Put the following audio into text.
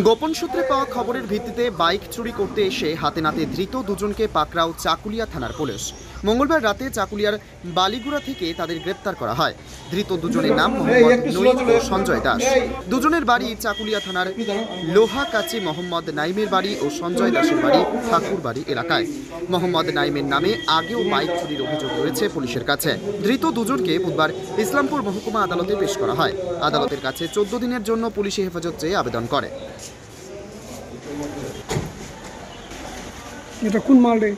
গোপন সূত্রে পাওয়া খবরের ভিত্তিতে বাইক চুরি করতে এসে হাতে নাতে ধৃত দুজনকে পাকড়াও চাকুলিয়া থানার পুলিশ। মঙ্গলবার রাতে চাকুলিয়ার বালিগুড়া থেকে তাদের গ্রেপ্তার করা হয়। ধৃত দুজনের নাম মোহাম্মদ নঈম ও সঞ্জয় দাস। দুজনের বাড়ি চাকুলিয়া থানার লোহাকাচি। মোহাম্মদ নাইমের বাড়ি ও সঞ্জয় দাসের বাড়ি ঠাকুরবাড়ি এলাকায়। মোহাম্মদ নাইমের নামে আগেও বাইক চুরির অভিযোগ রয়েছে পুলিশের কাছে। ধৃত দুজনকে বুধবার ইসলামপুর মহকুমা আদালতে পেশ করা হয়। আদালতের কাছে 14 দিনের জন্য পুলিশি হেফাজত চেয়ে আবেদন করে। এটা কোন মাল রে?